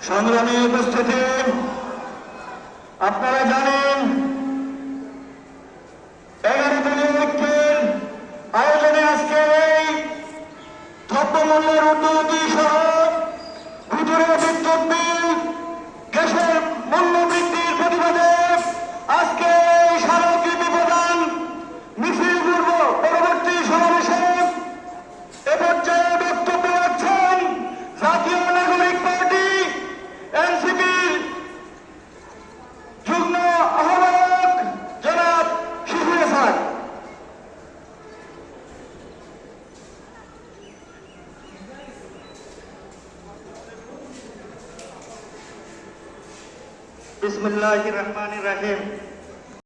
সংগ্রামী উপস্থিতি, আপনারা জানেন 11 দলীয় ঐক্যের আয়োজনে আজকে এই দ্রব্যমূল্যের ঊর্ধ্বগতি সহ ভূতুরে বিদ্যুৎ বিল, গ্যাসের মূল্য বৃদ্ধির প্রতিবাদে আজকে এই স্মারকলিপি প্রদান মিছিল পূর্ব পরবর্তী সমাবেশে এ পর্যায়ে বক্তব্য রাখছেন জাতীয় নাগরিক পার্টি এনসিপির যুগ্ম আহ্বায়ক জনাব শিশির আসাদ। বিসমিল্লাহির রহমানির রহিম।